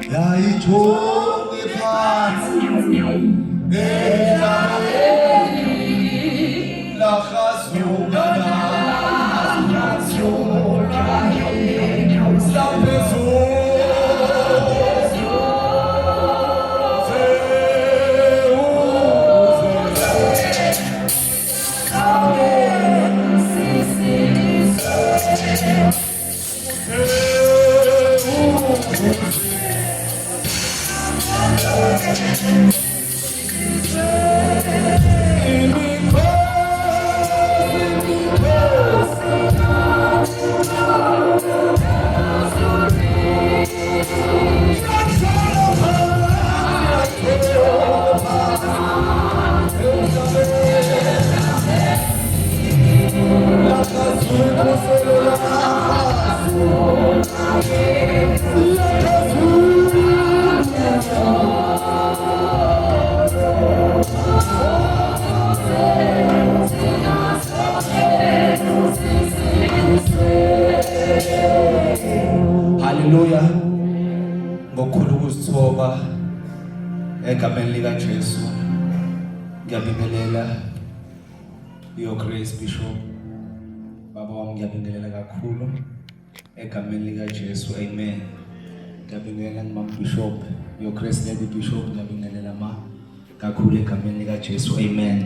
Yayithonga phansi endaweni lakhazula Hallelujah. Ngokukhulu ukuzithoba egameni lika Jesu ngiyabingelela Your Grace Bishop baba wami ngiyabingelela kakhulu egameni lika Jesu amen. Ngiyabingelela Mama Bishop Your Grace Lady Bishop ngiyabingelela kakhulu egameni lika Jesu amen.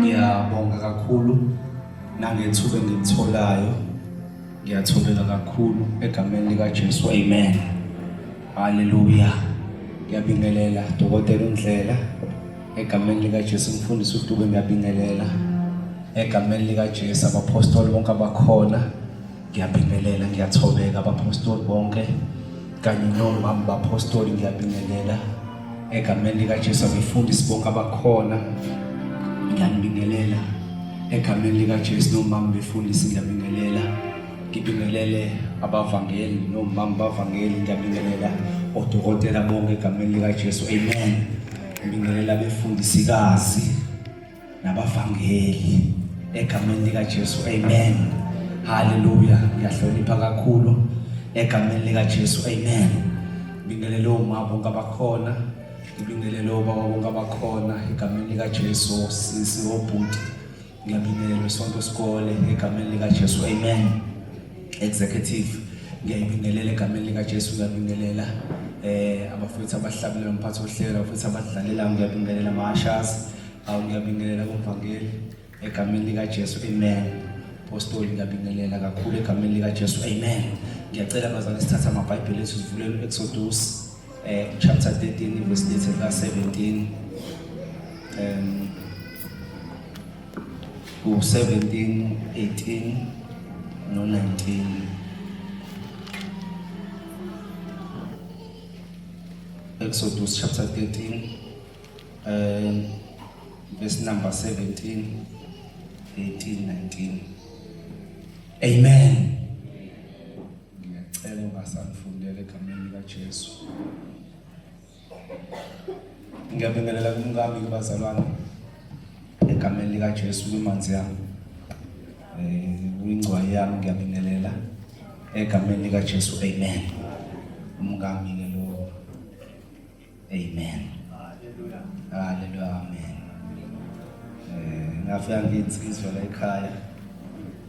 Ngiyabonga kakhulu nangethuba engilitholayo. Ngiyathobela kakhulu egameni lika Jesu amen. Hallelujah. Ngiyabingelela Dokotela uNdlela egameni lika Jesu mfundisi uDube ngiyabingelela egameni lika Jesu abapostoli bonke abakhona ngiyabingelela ngiyathobeka abapostoli bonke kanye nomama bapostoli ngiyabingelela egameni lika Jesu abafundisi bonke abakhona ngiyabingelela egameni lika Jesu nomama befundisi ngiyabingelela. Ngibingelele abavangeli nomama bavangeli ngiyabingelela odokotela bonke egameni lika Jesu amen. Ngibingelela abefundisikazi nabavangeli egameni lika Jesu amen. Hallelujah. Ngiyahlonipha kakhulu egameni lika Jesu amen. Ngibingelela omama bonke abakhona, ngibingelela obaba bonke abakhona egameni lika Jesu, sisi obhuti ngiyabingelela isonto sikole egameni lika Jesu amen. Executive ngiyabingelela egameni lika Jesu ngiyabingelela abafowethu abahlabelela umphathi ohlelo abafowethu abadlalela ngiyabingelela ama-ushers ngiyabingelela kumvangeli egameni lika Jesu amen. Apostoli ngiyabingelela kakhulu egameni lika Jesu amen. Ngiyacela abazali sithatha amabhayibheli ethu sivulele Exodus chapter 13 verse 17 17 18 no 19. Exodus chapter 13 verse number 17 18 19. Amen. Ngiyacela ungasanifundele egameni lika Jesu. Ngiyabingelela kumngami kubazalwane egameni lika Jesu kwimanzi yami. Ingcwayi yami ngiyabingelela egameni lika Jesu amen. Umngami ke lo amen. Hallelujah. Hallelujah amen. Ngafika ngiyinsizwa la ekhaya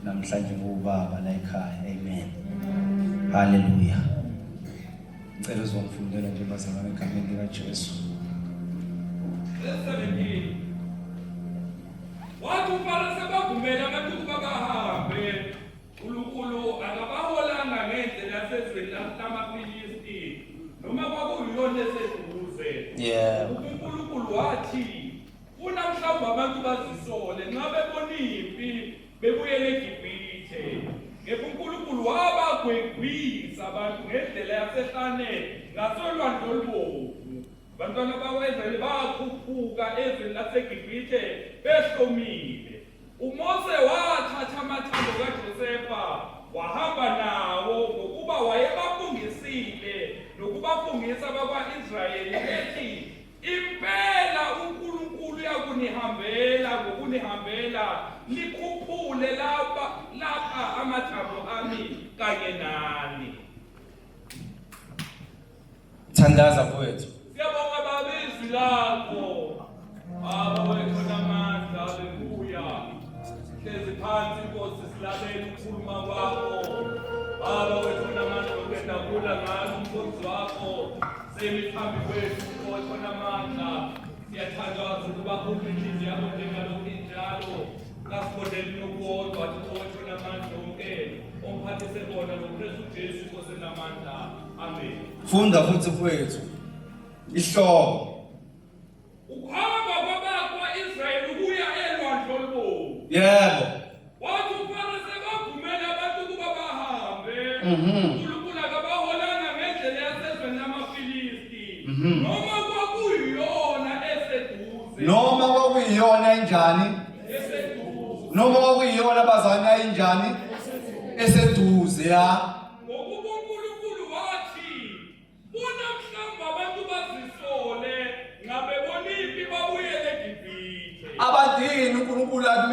namhlanje ngubaba la ekhaya amen. Hallelujah. Ngicela uzongifundela nje bazalwane egameni lika Jesu. Wathi uFaro sebavumela abantu ukuba bahambe, uNkulunkulu akabaholanga ngendlela yasezweni lamaFilisti noma kwakuyiyona eseduze. uNkulunkulu wathi funa mhlawumbe abantu bazisole nxa bebona impi bebuyele eGibhithe. Ngekho uNkulunkulu wabagwegwisa abantu ngendlela yasehlane ngasolwandle olubomvu. Abantwana bakwa-Israyeli bakhuphuka ezweni laseGibhithe behlomile. uMose wathatha amathambo kaJosefa wahamba nawo ngokuba wayebafungisile nokubafungisa abakwa-Israyeli ethi impela uNkulunkulu uyakunihambela ngokunihambela likhuphule lapha amathambo ami kanye nani. Thandaza mfowethu. Siyabonga babizwi lakho. Baba wekhona amandla, haleluya. Hlezi phansi Nkosi silalele ukukhuluma kwakho. Baba wekhona amandla ukudabula ngalo umkhonzi wakho. Semi phambi kwethu wekhona amandla. Siyathandaza ukuba kunhliziyweni yakho njengalokhu injalo. Kasibonele nokuwodwa wekhona amandla onke. Omphathise bona noKristu Jesu Nkosi namandla. Amen. Funda futhi mfowethu. Ihloko. Ukuhamba kwabakwa-Israyeli ukuya elwandle olubomvu. Yebo. Wathi uFaro sebavumela abantu ukuba bahambe. uNkulunkulu akabaholanga ngendlela yasezweni lamaFilisti. Noma kwakuyiyona eseduze. Noma kwakuyiyona enjani? Eseduze. Noma kwakuyiyona bazana enjani? Eseduze ya. Ngokuba uNkulunkulu wathi, "Bona mhlawumbe abantu bazisole, ngabe boniphi babuyele eGibhithe." Abadini uNkulunkulu athi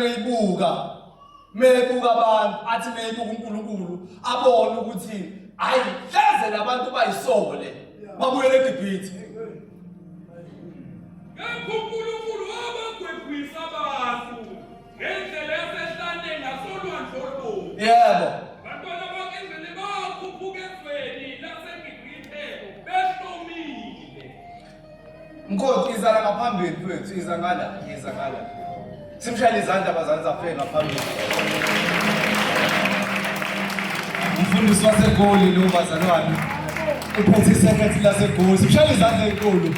meyibuka abantu athi meyibuka uNkulunkulu abone ukuthi hayi hleze labantu bayisole babuyele eGibhithe. Ngakho uNkulunkulu wabagwegwisa abantu ngendlela yasehlane ngasolwandle olubomvu. Yebo. Bantwana bak'Israyeli bakhuphuka ezweni laseGibhithe behlomile. Nkosi izala ngaphambili mfethu iza ngala. Simshayele izandla abazali zafeni ngaphambili. Umfundisi waseGoli lo bazalwane uphethe isekhethi laseGoli. Simshayele izandla enkulu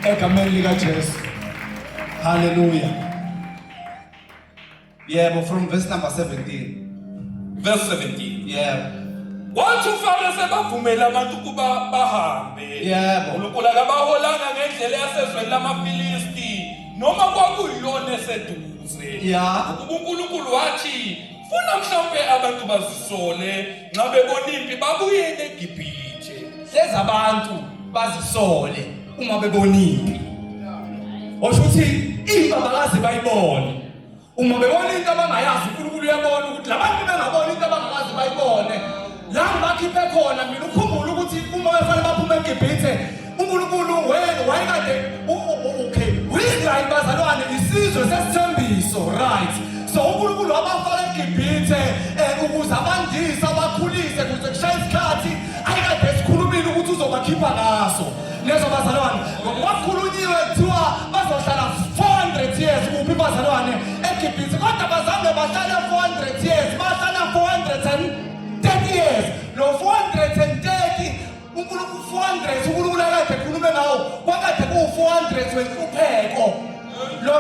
egameni lika Jesu. Hallelujah. Yebo, from verse number 17. Verse 17. Yebo. Wathi uFaro sebavumela abantu ukuba bahambe. Yebo. uNkulunkulu akabaholanga ngendlela yasezweni lamaFilisti noma kwakuyiyona eseduze. Ya. Ukuba uNkulunkulu wathi, "Funa mhlawumbe abantu bazisole, nxa bebonimpi babuyele eGibhithe." Hleza abantu bazisole uma beboniphi. Osho ukuthi imbabakazi bayibone. Uma bebona into abangayazi uNkulunkulu uyabona ukuthi labantu bengabona into abangakazi bayibone. La bakhiphe khona mina ukhumbula ukuthi uma befana baphuma eGibhithe uNkulunkulu wayekade okay uyidla ibazalwane isizwe sesithembiso right. So uNkulunkulu wabafaka eGibhithe ukuze abandise abakhulise kuze kushaye isikhathi ayekade esikhulumile ukuthi uzobakhipha ngaso. Lezo bazalwane kwakhulunyiwe kuthiwa bazohlala 400 years kuphi bazalwane eGibhithe kodwa bazange bahlala 400 years bahlala 430 years. Lo 430 uNkulunkulu 400 uNkulunkulu akade ekhulume ngawo kwakade ku400 wenhlupheko. Lo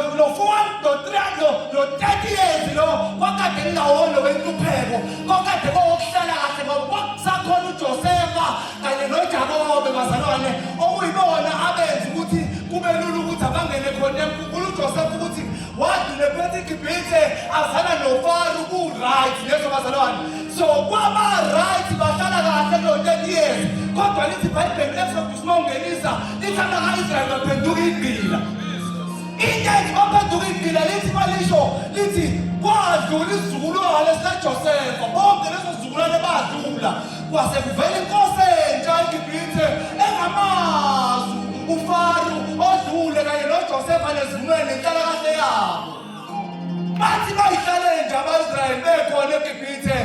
30 years lo kwakade ngawona wenhlupheko kwakade kokuhlala kahle ngoba kwakusakhona uJosefa kanye noJakobe bazalwane okuyibona abenza ukuthi kube lula ukuthi abangene khona enkulu uJosefa ukuthi wathi lephethe eGibhithe azana noFaro ku right lezo bazalwane. So kwaba right bahlala kahle lo 30 years kodwa lithi iBhayibheli Exodus mongenisa lithi ama-Israyeli baphenduka igqila. Into baphenduka igqila lithi balisho lithi kwadlula isizukulwane sikaJosefa bonke lezo zizukulwane badlula kwase kuvela inkosi entsha eGibhithe engamazi uFaro odlule kanye noJosefa nezimweni inhlalakahle yabo. Bathi bayihlale nje ama-Israyeli bekhona eGibhithe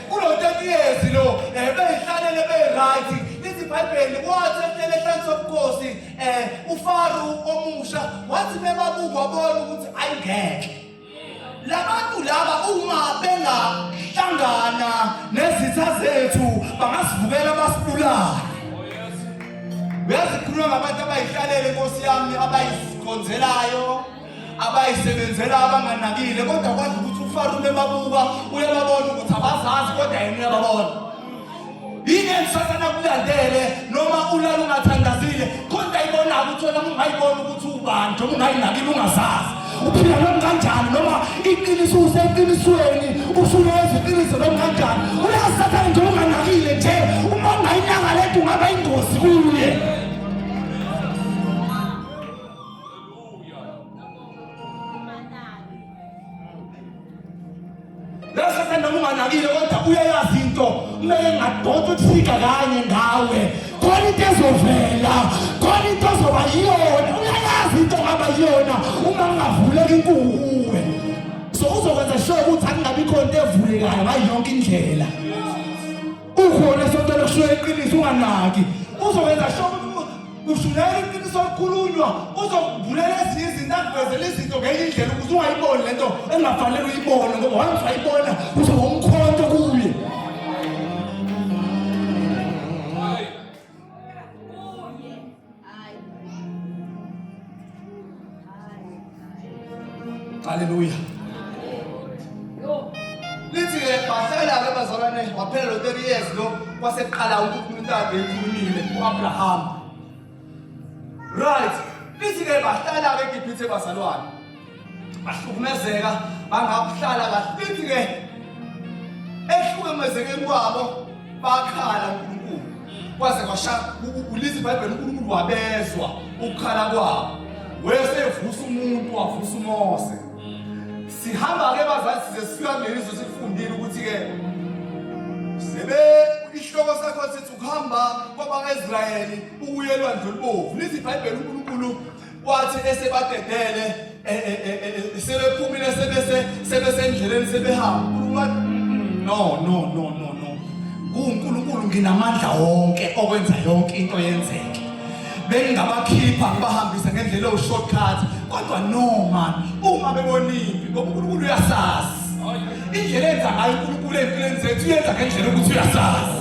kulo 30 years lo beyihlalele be-right. Lithi iBhayibheli kwathi ehleleni sobukhosi uFaro omusha wathi bebabuka wabona ukuthi ayingeke labantu laba uma bengahlangana nezitha zethu bangasivukela basibulala. Uyazikhuluma ngabantu abayihlalele Nkosi yami abayikhonzelayo abayisebenzela abanganakile kodwa kwazi ukuthi uFaro bebabuka uyababona ukuthi abazazi kodwa yena uyababona. Yini engisasana kulandele noma ulala ungathandazile kodwa ibona ukuthi wena ungayibona ukuthi ubani noma ungayinakile ungazazi uphila noma kanjani noma iqiniso useqinisweni usuneza iqiniso noma kanjani uyasatha nje unganakile nje uma ungayinaka lento ungaba ingozi kuye. Lasatha noma unganakile kodwa uyayazi into kumele ngadonsa ukufika kanye ngawe khona into ezovela, khona into ozoba yiyona. Uyayazi into ongaba yiyona uma ungavuleka inkuwe. So uzokwenza sure ukuthi akungabi khona into evulekayo ngayo yonke indlela. Ukhona sontela kushiya iqiniso unganaki. Uzokwenza sure ukuthi ushunela iqiniso okukhulunywa, uzokuvulela ezinye izinto akuvezela izinto ngenye indlela ukuthi ungayiboni lento engafanele uyibone ngoba once wayibona uzoba umkhonto kuye. Hallelujah. Lithi ke bahlala ke bazalwane waphela lo 30 years lo waseqala uNkulunkulu ade ekhulumile uAbraham. Right. Lithi ke bahlala ke eGibhithe bazalwane. Bahlukumezeka bangahlala kahle. Lithi ke ehlukumezekeni kwabo bakhala uNkulunkulu. Kwaze kwasha ulithi iBhayibheli uNkulunkulu wabezwa ukukhala kwabo. Wesevusa umuntu wavusa uMose. Sihamba ke bazali size sifika kulelizo sifundile ukuthi ke sebe isihloko sakho sithi ukuhamba kwabaIsrayeli ukuyelwa ndlulubovu. Lithi iBhayibheli uNkulunkulu wathi esebadedele sebephumile sebesendleleni sebehamba. No. uNkulunkulu nginamandla wonke okwenza yonke into yenzeke. Bengingabakhipha ngibahambisa ngendlela shortcut kodwa no man uma beboniphi ngoba uNkulunkulu uyasazi indlela enza ngayo uNkulunkulu empilweni zethu uyenza ngendlela ukuthi uyasazi.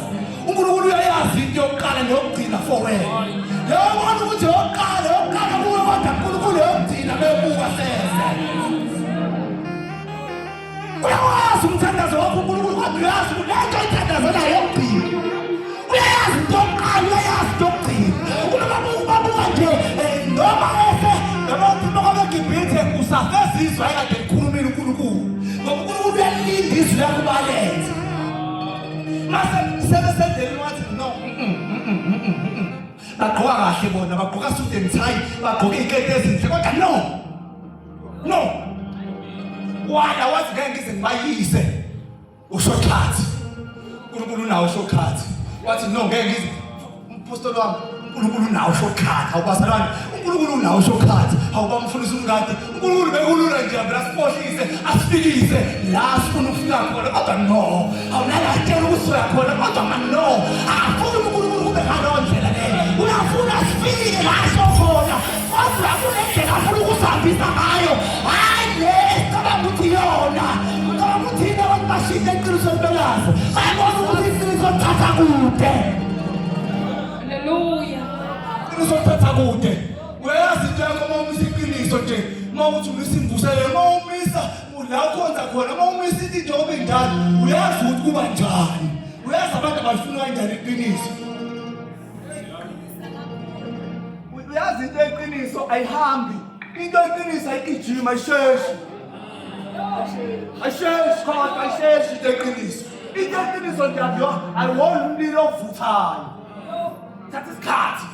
uNkulunkulu uyayazi into yokuqala neyokugcina for wena. Yabona ukuthi yokuqala kuwe kodwa uNkulunkulu yokugcina bebuka sese. Uyawazi umthandazo wakho uNkulunkulu kodwa uyazi ukuthi lento ithandazo nayo yokugcina. Uyayazi into yokuqala uyayazi into yokugcina. Unobabuka nje noma Gibhithe usafezizwa ekade ekhulumile uNkulunkulu. Ngoba uNkulunkulu uyalinda izwi lakho balenze. Mase sebesendleleni wathi no. Bagqoka kahle bona, bagqoka suit and tie, bagqoka iziketi ezinhle kodwa no. Wala wathi ngeke ngize ngibayise ushortcut. uNkulunkulu unawo shortcut. Wathi no ngeke ngize umpostoli wami uNkulunkulu unawo shortcut. Awubazalwane uNkulunkulu unawo shortcut. Awubamfundisa umngadi. uNkulunkulu bekulula nje asifohlise asifikise la sifuna ukufika khona kodwa no. Awunala tshela ukuthi uyakhona kodwa no. Afuna uNkulunkulu kube ngalo ndlela leyo. Uyafuna sifike la sokhona. Kodwa kunendlela afuna ukusihambisa ngayo. Hayi le cabanga ukuthi yona. Cabanga ukuthi abantu bashite iqiniso lelazo. Bayabona ukuthi iqiniso lithatha kude. Hallelujah. Uzothatha kude. Uyazi into yakho mawumisa iqiniso nje. Mawuthi umisimvusele mawumisa la khonza khona mawumisa into obendala uyazi ukuthi kuba njani. Uyazi abantu abafuna kanjani iqiniso. Uyazi into eqiniso ayihambi. Into eqiniso ayigijima ayisheshi. Ayisheshi kodwa ayisheshi into eqiniso. Into eqiniso nje ayiwona umlilo ovuthayo. Thatha isikhathi.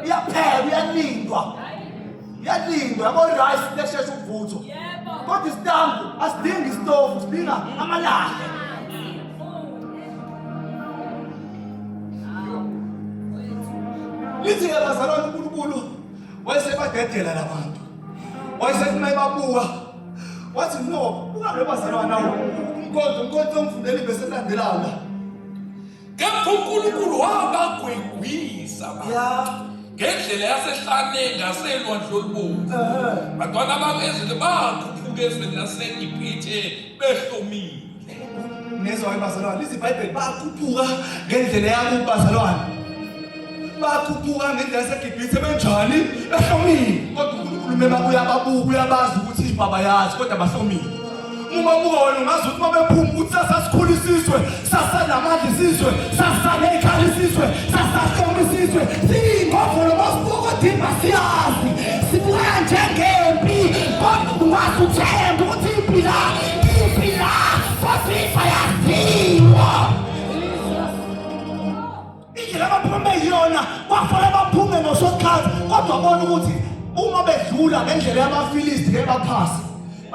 Iyaphela iyalindwa yabo rice lesheshe ukuvuthwa kodwa isitambu asidingi isitofu sidinga amalahle. Lithi ke bazalwane uNkulunkulu wayesebadedela labantu wayesethi mayibabuka wathi no ungabe bazalwane nawo umkhonto omfundeli bese landelayo la kepha uNkulunkulu wabagwegwisa ngendlela yasehlaneni naselwandle olubovu. Abantwana bakezile bakhuphuka ezweni laseGibhithe behlomile. Nezwa bazalwane lithi iBhayibheli bakhuphuka ngendlela yabo bazalwane. Bakhuphuka ngendlela yaseGibhithe benjani? Behlomile. Kodwa uNkulunkulu mebabuya babuka uyabazi ukuthi ibaba yazi kodwa bahlomile. Uma buka wena ungazi ukuthi mabephuma ukuthi sasasikhulisiwe, sasanamandla isizwe, sasanekhala isizwe, sasahloma isizwe. Siyingofolo masibuka dimba siyazi. Sibuka njengempi kodwa ungazi uthemba ukuthi impila fasifa yaziwa. Indlela abaphume yona kwafanele baphume no-shortcut kodwa bona ukuthi uma bedlula ngendlela yamaFilisti ke baphasi.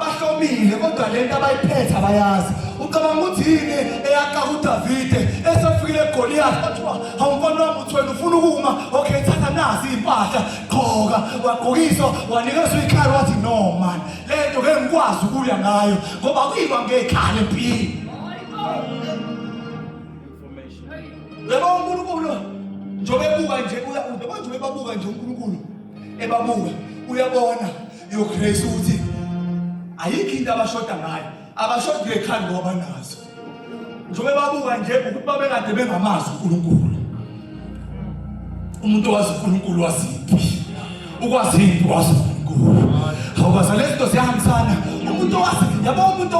bahlomile kodwa lento abayiphethe abayazi. Ucabanga ukuthi yini eyaqaka uDavide esefikile eGoliath bathiwa awumfana wami uthwele ufuna ukuma okay thatha nazi impahla gqoka wagqokiswa wanikezwa ikhali wathi no man lento ke ngikwazi ukuya ngayo ngoba kuyiwa ngekhali empini. Lebo uNkulunkulu njobe buka nje uyabona nje bebabuka nje uNkulunkulu ebabuka uyabona your grace uthi ayikho into abashoda ngayo abashodi ngekhali ngoba nazo njobe babuka nje ukuthi babekade bengamazi uNkulunkulu. Umuntu wazi uNkulunkulu wasiphi ukwaziphi wazi uNkulunkulu awubaza lezinto ziyahambisana. Umuntu wazi yabo umuntu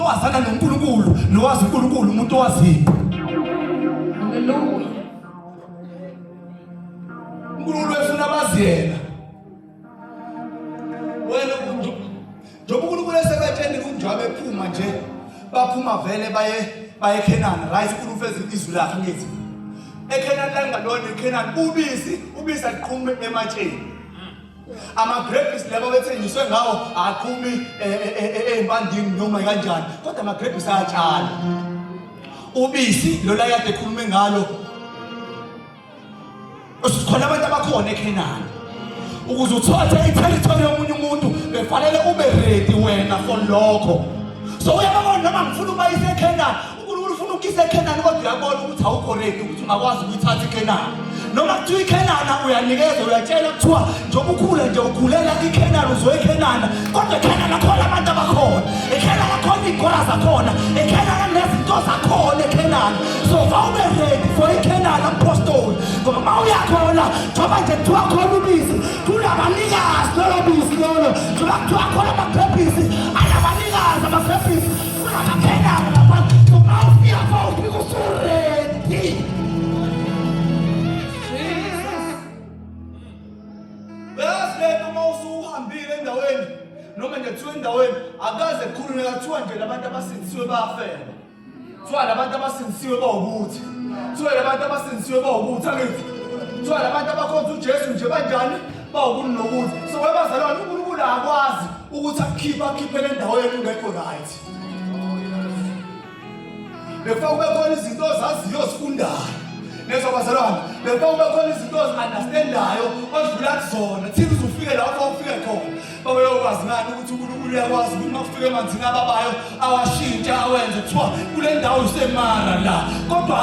wazana noNkulunkulu nowazi uNkulunkulu umuntu waziphi. Hallelujah. uNkulunkulu efuna baziyena wena njoba uNkulunkulu esebetsheni kunjwabe ephuma nje baphuma vele baye eKhenani right uNkulunkulu ufeze izwi lakhe ngithi eKhenani langalona eKhenani ubisi aqhume ematsheni ama-grapes labo bethenjiswe ngawo aqhumi ey'mpandini noma kanjani kodwa ama-grapes ayatshala ubisi lola kade ekhulume ngalo khona abantu abakhona eKhenani ukuze uthothe i-territory yomunye umuntu befanele ube ready wena for lokho. So uyabona noma ngifuna uba iseKhenani uNkulunkulu ufuna ukuyisa eKhenani kodwa uyabona ukuthi awukho ready ukuthi ungakwazi ukuyithatha iKhenani noma kuthiwa iKhenani uyanikezwa uyatshela kuthiwa njengoba ukhula nje ukhulela iKhenani uzoya eKhenani kodwa eKhenani akhona abantu abakhona eKhenani akhona iy'nkora zakhona eKhenani nezinto zakhona eKhenani. So ube ready for iKhenani apostoli ngoba uma uyakhona njengoba nje kuthiwa khona ubisi kunabanikazi lolo bisi lolo njengoba kuthiwa khona ama-grapes ayabanikazi ama-grapes kunamaKhenani lapha. So uma ufika ufika usuredi. Lento uma usuhambile endaweni noma nje kuthiwa endaweni akaze kukhulunywa kuthiwa nje labantu abasindisiwe bayafela. Kuthiwa labantu abasindisiwe bawukuthi. Kuthiwa labantu abasindisiwe bawukuthi angithi. Kuthiwa labantu abakhonza uJesu nje kanjani bawukuthi nokuthi. So webazalwane uNkulunkulu akwazi ukuthi akhiphe le ndaweni ungekho right. Before ube khona izinto ozaziyo osifundayo. Nezo bazalwane before ube khona izinto ozi-understandayo odlula kuzona thina uzufike lapho ufike khona babeyokwazi ngani ukuthi uNkulunkulu uyakwazi ukuthi uma ufike emanzini ababayo awashintshe awenze kuthiwa kule ndawo usemara la kodwa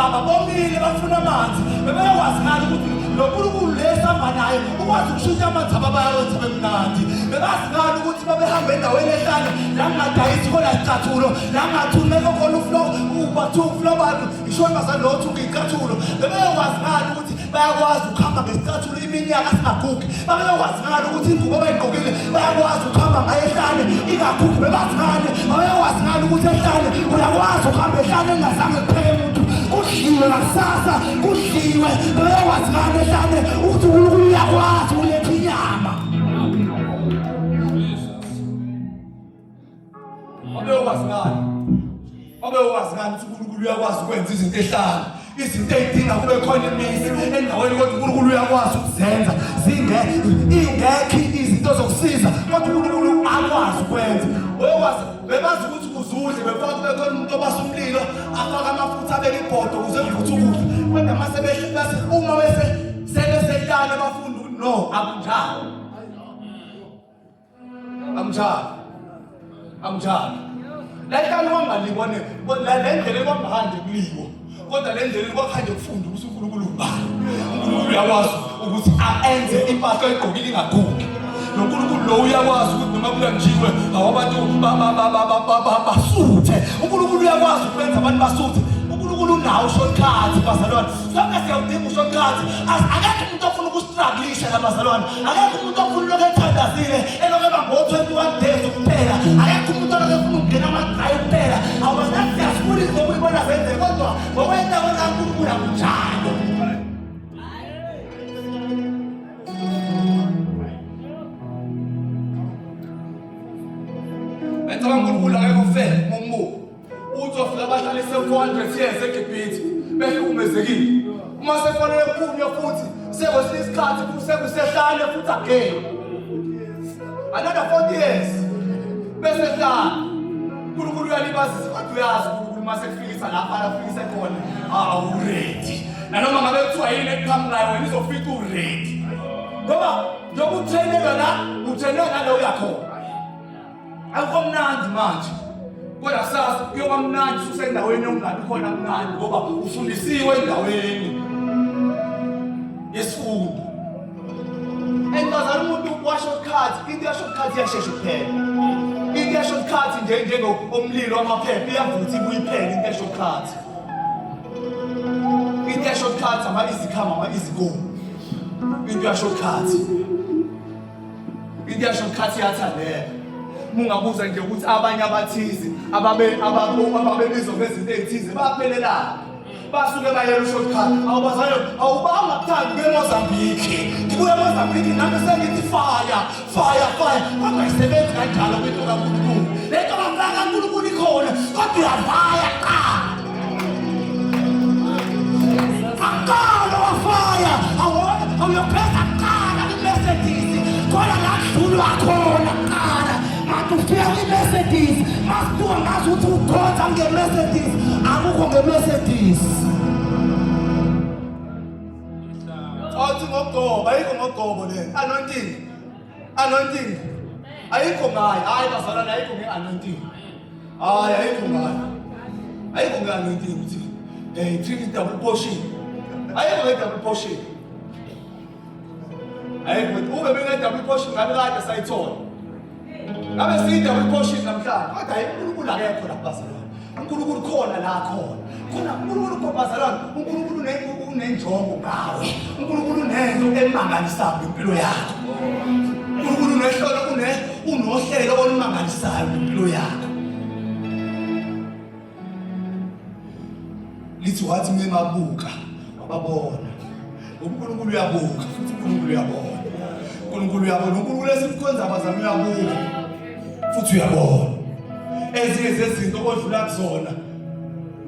ababomile bafuna amanzi bebeyokwazi ngani ukuthi lo Nkulunkulu lesihamba naye ukwazi ukushintsha amanzi ababayo wenze bemnandi. Bebazi ngani ukuthi babehamba endaweni ehlane la kungadayisi khona isicathulo la kungathumeka khona uflo bantu ishona bazalothi ungicathulo. Bebeyokwazi ngani ukuthi bayakwazi ukuhamba ngesicathulo iminyaka singagugi. Babeyokwazi ngani ukuthi ingubo abayigqokile bayakwazi ukuhamba ngayo ehlane ingagugi. Bebazi ngani babeyokwazi ngani ukuthi ehlane uyakwazi ukuhamba ehlane engazange kupheke umuntu kudliwe ngakusasa kudliwe. Bebeyokwazi ngani ehlane ukuthi uNkulunkulu uyakwazi ukuletha inyama. Babeyokwazi ngani ukuthi uNkulunkulu uyakwazi ukwenza izinto ehlane izinto ey'dinga kube khona imisi endaweni kodwa uNkulunkulu uyakwazi ukuzenza ingekho izinto zokusiza kodwa uNkulunkulu akwazi ukwenza. Bebazi ukuthi kuzudle befaka kube khona umuntu obasa umlilo afake amafutha abeke ibhodo ukuze kuvuthe ukudla kodwa uma sebesehlane bafunda ukuthi no akunjalo lahlani wangalibone le ndlela ekwambahanje kuliwo kodwa le ndlela ekwakhanje kufunda ukuthi uNkulunkulu ubani. uNkulunkulu uyakwazi ukuthi aenze impahla oyigqokile ingagugi. noNkulunkulu lo uyakwazi ukuthi noma kulanjiwe awabantu basuthe. uNkulunkulu uyakwazi ukwenza abantu basuthe. uNkulunkulu unawo ushortcut bazalwane. Sonke siyawudinga ushortcut. Akekho umuntu ofuna ukustruglisha labazalwane. Akekho umuntu ofuna lokho ethandazile elokho ngo-21 days kuphela. Akekho umuntu olokho efuna ukungena amadrayi kuphela. Awubazathi siyasifuna izinto ukuyibona zenze kodwa ngokwenta kaNkulunkulu akunjalo. Bethaba uNkulunkulu akekho ufele umbuko. Uthi wafika abahlalise 400 years eGibhithe behlukumezekile. Uma sefanele kuphunywa futhi sekwesinye isikhathi futhi sekusehlane futhi again. Another 40 years. bese hlala uNkulunkulu uyalibazisa kodwa uyazi uNkulunkulu mase kufikisa lapha afikise khona ready nanoma ngabe kuthiwa yini eqhamukayo wena izofika ready ngoba njengoba utrainelwa la utrainelwa nalo uyakhona akomnandi manje kodwa kusasa kuyoba mnandi usendaweni ongabi khona mnandi ngoba ufundisiwe endaweni yesifundo engazali umuntu wa-shortcut into ya-shortcut iyashesha ukuphela into ya-shortcut njengomlilo wamaphepha iyavuthi kuyiphela into ya-shortcut into ya-shortcut ama-easy come ama-easy go into ya-shortcut into ya-shortcut iyathandeka mungabuza nje ukuthi abanye abathize ababebizwa ngezinto ey'thize baphelelaphi basuke bayela u-shortcut awubazali awubanga kuthandi kwe-Mozambique ngibuya e-Mozambique nami sengithi fire angayisebenzi kanjalo kwinto kaNkulunkulu lento kamfaka kaNkulunkulu ikhona kodwa uyavaya akala wafaya awuyopheza kala kwi-Mercedes khona la kudlulwa khona kala ufika kwi-Mercedes masithiwa ngazi ukuthi ukhonza nge-Mercedes akukho nge-Mercedes athi ngogoba ayikho ngogobo le anointing ayikho ngayo hayi bazalwane ayikho nge-anointing hayi ayikho nge-anointing ukuthi three double portion ayikho nge-double portion ayikho ube benge-double portion ngabe kade sayithola ngabe siyidwa kwi-portion namhlanje kodwa hayi uNkulunkulu akekho la bazalwane uNkulunkulu khona la khona uNkulunkulu khobazalwane uNkulunkulu unenjongo ngawe uNkulunkulu unento emangalisayo impilo yakho uNkulunkulu unohlelo olumangalisayo impilo yakho lithi wathi ngemabuka wababona uNkulunkulu uyabuka futhi uNkulunkulu uyabona uNkulunkulu esimkhonza abazalwane uyabuka futhi uyabona ezinye zezinto odlula kuzona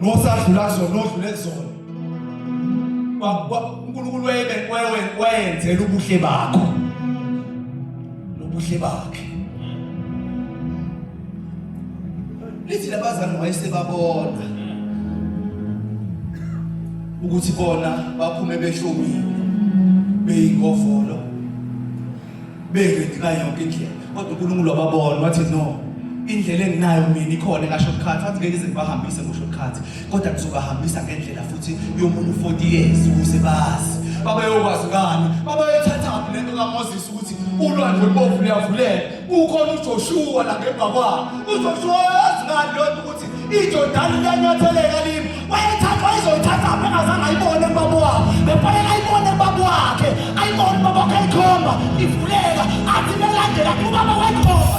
nosadlula kuzona odlule kuzona uNkulunkulu wayenzela ubuhle bakho nobuhle bakhe lithi labazalwane wayesebabona ukuthi bona baphume behlomile beyingovolo bengedika yonke indlela kodwa uNkulunkulu wababona wathi no indlela enginayo mina ikhona ka-shortcut wathi ngeke ngibahambise ngo-shortcut kodwa ngizobahambisa ngendlela futhi yomuntu 40 years ukuze bazi babayokwazi ngani babayothathaphi lento kaMoses ukuthi ulwandle olubovu luyavulela kukhona uJoshua la ngemva kwabo uJoshua yazi ngani lonto ukuthi iJordani liyanyatheleka limi wayezoyithathaphi engazange ayibone ubaba wabo befanele ayibone ubaba wakhe ayibone ubaba wakhe ayikhomba ivuleka athi belandela kubaba wayikhomba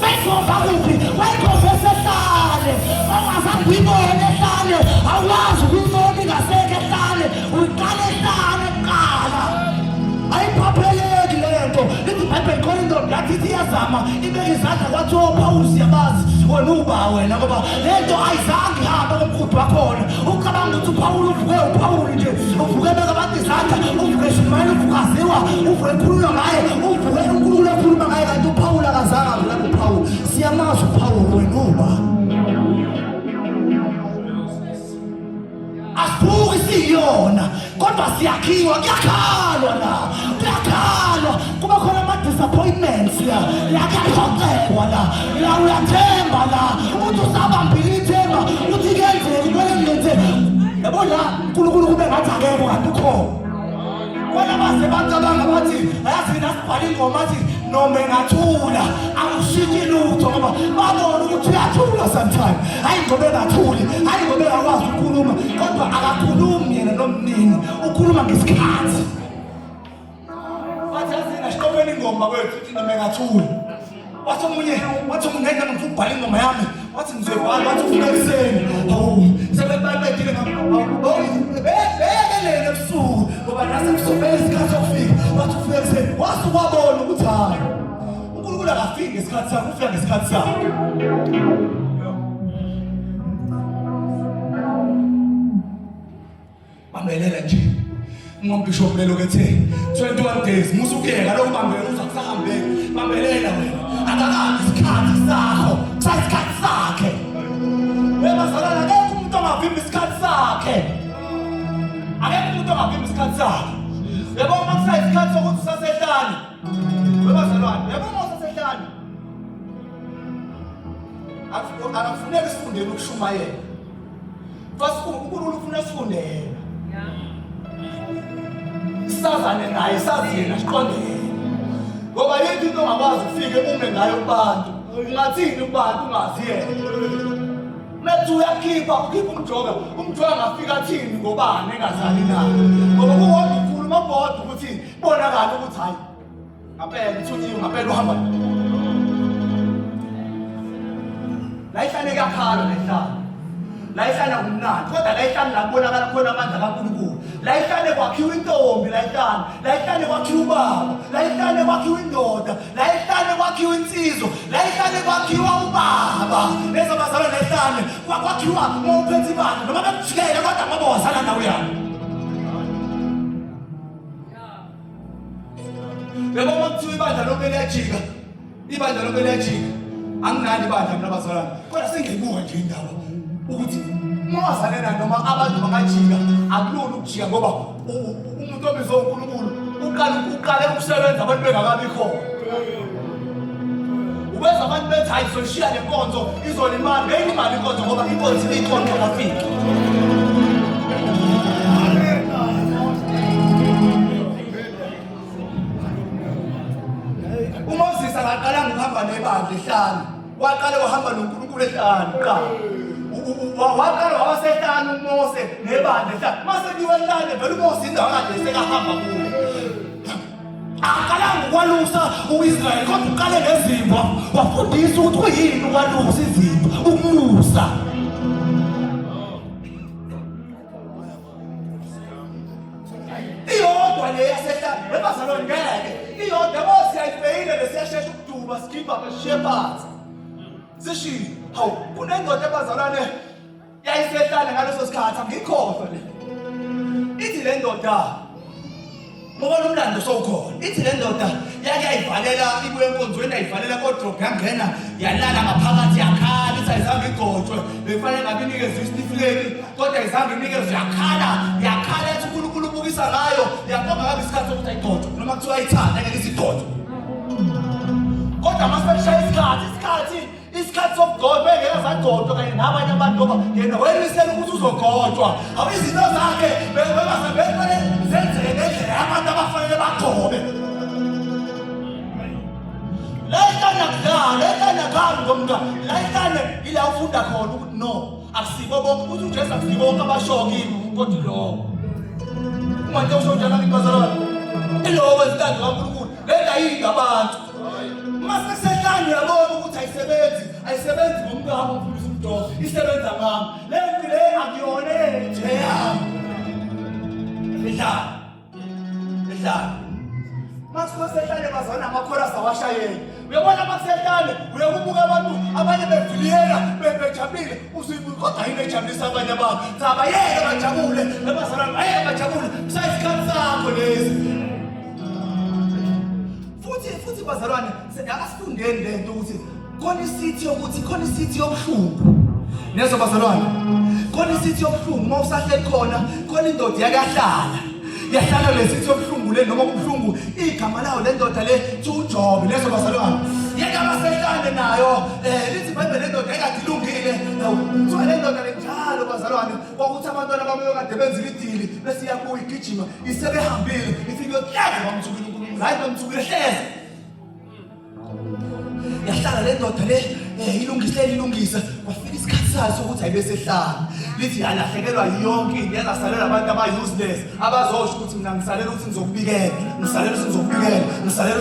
wayikhomba kuphi wayikhomba esehlane ongazange uyibone ehlane awazi ukuyibona ingasekho ehlane uyiqala ehlane kuqala ayiphapheleki lento lithi iBhayibheli khona indoda yathi ithi iyazama ibeke izandla kwathiwa uPawulos yabazi wena uba wena ngoba lento ayizange ihambe komkhulu wakhona ucabanga ukuthi uPawulos uvuke nje uvuke beka abantu izandla uvuke shumayela uvukaziwa uvuke khuluma ngaye uvuke uNkulunkulu ekhuluma ngaye kanti uPawulos akazange avula kuPawulos siyamazi uPawulos wena uba asibuki siyona kodwa siyakhiwa kuyakhalwa kuba khona ama-disappointments la kuyaphoxekwa la uyathemba la uthi usabambile ithemba uthi kuyenzeki kumele ngenzeki yabo la uNkulunkulu kube ngathi akekho kanti ukhona kona base bacabanga bathi ayazi mina sibhala ingoma athi noma engathula angishiki lutho ngoba babona ukuthi uyathula sometime hayi ngoba engathuli hayi ngoba engakwazi ukukhuluma kodwa akakhulumi yena nomnini ukhuluma ngesikhathi bathi yazina siqopeni ingoma kwethu uthi noma engathuli wathi omunye ngeke ngifuna ukubhala ingoma yami wathi ngizoyibhala wathi ufuna ekuseni hawu sebebalekile belele ebusuku ngoba nase kusobela isikhathi sokufika wathi ufuna ekuseni wasuke wabona ukuthi hayi uNkulunkulu akafiki ngesikhathi sakhe ufika ngesikhathi sakhe bambelela nje uMbishop lelo kethe 21 days musukeka lo bambela uzakusahambeka bambelela wena akakazi isikhathi sakho kusayisikhathi sakhe webazalwane akekho umuntu ongavimba isikhathi sakhe akekho umuntu ongavimba isikhathi sakhe yebo uma kusayisikhathi sokuthi usasehlane webazalwane yebo uma usasehlane akufuneki sifundele ukushumayela uNkulunkulu ufuna sifundele sazane naye sazi yena siqonde ngoba yethu into ongakwazi ufike ume ngayo kubantu ungathini kubantu ungazi yena methi uyakhipha umjoga angafika athini ngobani engazali naye ngoba kuwona ukhuluma bodwa ukuthi bonakala ukuthi hayi ngapela uthunyiwe ngapela uhamba la ihlane kuyakhala la ihlane kumnandi kodwa la ihlane lakubonakala khona amandla kaNkulunkulu la ihlane kwakhiwa intombi la ihlane kwakhiwa ubaba la ihlane kwakhiwa indoda la ihlane kwakhiwa insizwa la ihlane kwakhiwa ubaba lezo bazalwane la ihlane kwakhiwa ngophethe ibandla noma bekujikela kodwa ngoba wazana nawe yani yebo makuthiwa ibandla lonke liyajika anginani ibandla mina bazalwane kodwa sengiyibuka nje indaba ukuthi mawazalena noma abantu bangajika akulula ukujika ngoba umuntu obizwe uNkulunkulu uqale ukusebenza abantu bengakabi khona ubeza abantu bethi hayi solishiya le nkonzo izona imali ngeke imali inkonzo ngoba inkonzo ikhona ngafiki uMoses akaqala ngokuhamba nebandla ehlane waqala wahamba noNkulunkulu ehlane qala waqala wabasehlane uMose nebandla ehlane mase liwehlane vele uMose indawo kade sekahamba kuyo aqala ngokwalusa uIsrael kodwa uqale ngezimvu wafundisa ukuthi kuyini ukwalusa izimvu ukumusa iyodwa le yasehlane ebazalwane ngeke iyodwa Mose ayifeyile lesiyashesha ukuduba skipha shepherds sishilo hawu kunendoda ebazalwane yayisehlane ngaleso sikhathi angikhohlwa le ithi le ndoda ngoba umlando sowukhona ithi le ndoda yake ayivalela ibuye enkonzweni ayivalela kodrop yangena yalala ngaphakathi yakhala ithi ayizange igcotshwe befanele ngabe inikezwe isitifiketi kodwa ayizange inikezwe yakhala ethi uNkulunkulu ubukisa ngayo yaqamba ngabe isikhathi sokuthi ayigcotshwe noma kuthiwa ayithanda ngeke isigcotshwe kodwa masebeshaya isikhathi sokugcotshwa engeke sagcotshwa kanye nabanye abantu ngoba yena wemisela ukuthi uzogcotshwa awu izinto zakhe bebasebenzele zenzeke ngendlela abantu abafanele bagcobe la ihlane ila ufunda khona ukuthi no akusibo bonke ukuthi uJesu akusibo bonke abashokile kodwa lo uma nje usho njalo ngibazalwane ilo wezintando kaNkulunkulu lenda yini abantu mase sehlane yabona ukuthi ayisebenzi ngomngamo umfundisi umdodo isebenza ngami le nto le akuyona nje yami ehlane masehlane bazana amakhorasi awashayela uyabona masehlane uyakubuka abantu abanye beviliyela bejabulile usibuka kodwa yini ejabulisa abanye abantu zaba yeke bajabule ebazalwane bayeke bajabule kusayisikhathi sakho lezi futhi bazalwane akasifundeni lento ukuthi khona isithi yobuhlungu nezo bazalwane khona isithi yobuhlungu uma usahleli khona indoda yahlala lesithi yobuhlungu le noma ubuhlungu igama lawo le ndoda le uJobe lezo bazalwane yeke abasehlane nayo lithi iBhayibheli le ndoda ekade ilungile kuthiwa le ndoda le njalo bazalwane kwakuthi abantwana bami kade benzile idili bese iyabuya igijima isebehambile ifike yokuhleza bamthukile uNkulunkulu hayi bamthukile hleza yahlala le ndoda le ilungisa kwafika isikhathi sayo sokuthi ayibesehlala lithi yalahlekelwa yonke into yazasalela abantu aba-useless abazosho ukuthi mina ngisalela ukuthi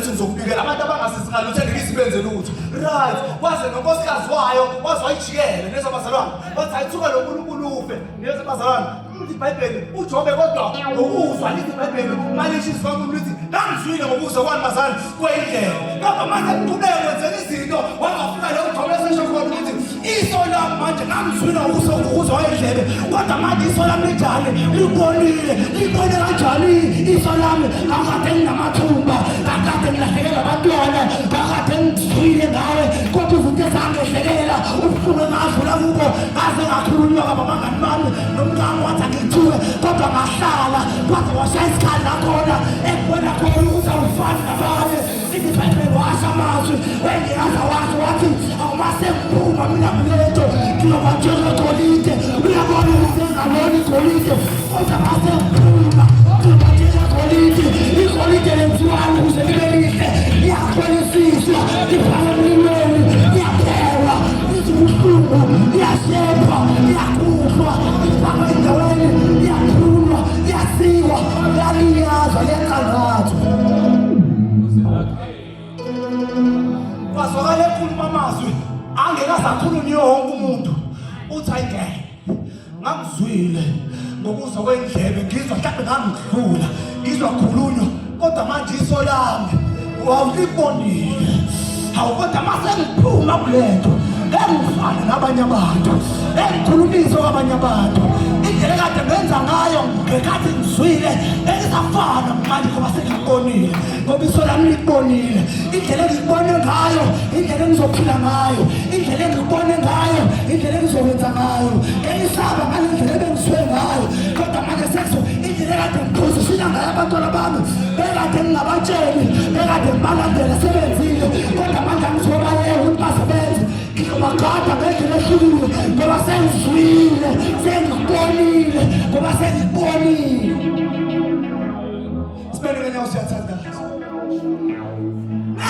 ngizokubikela abantu abangasizikali ukuthi engeke isibenze lutho right kwaze nonkosikazi wayo waze wayijikele nezo bazalwane bathi ayithuka lo Nkulunkulu ufe nezo bazalwane lithi iBhayibheli uJobe kodwa ngokuzwa lithi iBhayibheli manje izwi kaNkulunkulu lithi ngangizwile ngokuzwa kwami bazalwane kwendlela kodwa manje kuqhubeka kwenzeka izinto wangafika lo uJobe esesho khona ukuthi iso lami manje ngangizwina ukuzwa endlebe kodwa manje iso lami linjani libone kanjani iso lami akade nginamathumba akade ngilahlekelwa abantwana akade ngizwile ngawe kodwa izinto ezangehlekelela ubuhlungu engadlula kubo ngaze ngakhulunywa kababangani bami nomngane wathi angithiwe kodwa ngahlala kwaze washaya isikhala lakhona ekubona khona ukuthi awufani nabanye iziphethwe washa amazwi wengiyaza wathi awumase ngiphuma mina kulento ngiyobatshela igolide uyabona ukuthi engaboni igolide kodwa mase ngiphuma ngiyobatshela igolide lenziwayo ukuze libe lihle liyakholisiswa liphaka emlilweni liyaphekwa izibuhlungu liyashepha liyakuhlwa lifakwa endaweni liyaphulwa liyasikwa liyaliyazwa liyacangathwa wazwakala ekhuluma amazwi angekasakhulunywe wonke umuntu uthi ayingene ngangizwile ngokuzwa kwendlebe ngizwa mhlawumbe ngangidlula ngizwa khulunywa kodwa manje iso lami wawulibonile hawu kodwa mase ngiphuma kulento engifana nabanye abantu engikhulumiso kwabanye abantu indlela kade ngenza ngayo ngekhathi ngizwile engizafana manje ngoba sengibonile ngoba iso lami libonile indlela engibone ngayo indlela engizophila ngayo indlela engibone ngayo indlela engizokwenza ngayo ngisaba ngale ndlela ebengizwe ngayo kodwa manje sekho indlela kade ngiphuzisina ngayo abantwana bami bekade ngingabatsheli bekade ngibalandela sebenzile kodwa manje angizobayeka ukuthi basebenze ngizobagada ngendlela ehlukile ngoba sengizwile sengibonile ngoba sengibonile sibelele nyawo siyathandaza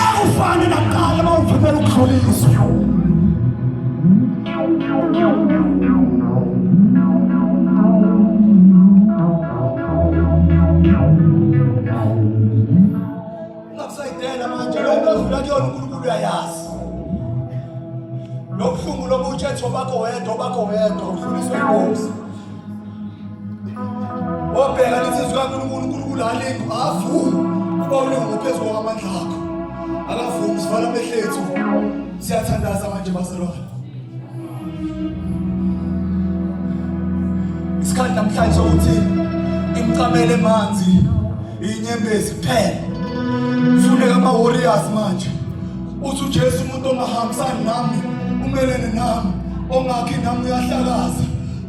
awufane nakuqala mawuvumela ukudluliswa ngakusayidela manje lento odlula kuyona uNkulunkulu uyayazi lobuhlungu lobuthetho bakho wedwa udluliswe inkosi obheka lezizwe kaNkulunkulu uNkulunkulu alikho avumi kuba ulungu phezu kwamandla akho akavumi sivala amehlethu siyathandaza manje bazalwane isikhathi namhlanje sokuthi imqamele emanzi inyembezi kuphela kufuneka ama-warriors manje uthi uJesu umuntu ongahambisani nami umelene nami ongakhi nami uyahlakaza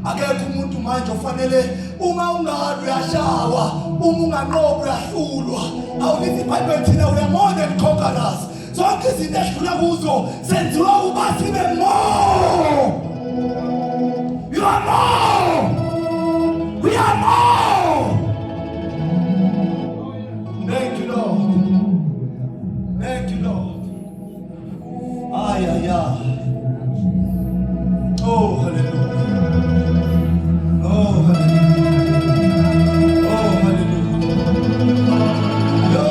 akekho umuntu manje ofanele uma ungabi uyashawa uma unganqobi uyahlulwa awulithi iBhayibheli thina we are more than conquerors zonke izinto esidlula kuzo senziwa ukuba sibe more you are more we are more thank you Lord thank you Lord ay oh hallelujah oh hallelujah oh hallelujah yo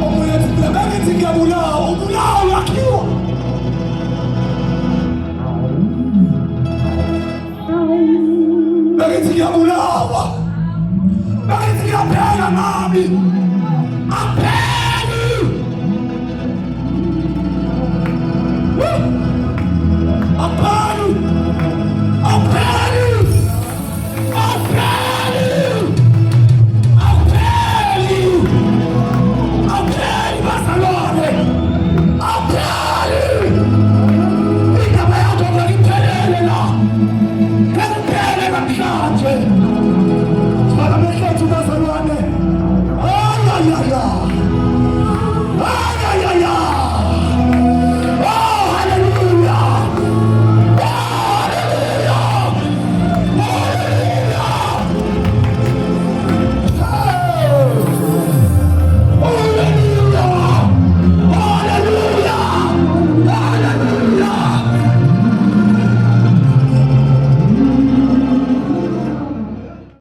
omoya tibabeke tingabulawa ubulawa yakhiwa beke tingabulawa beke tingaphela nami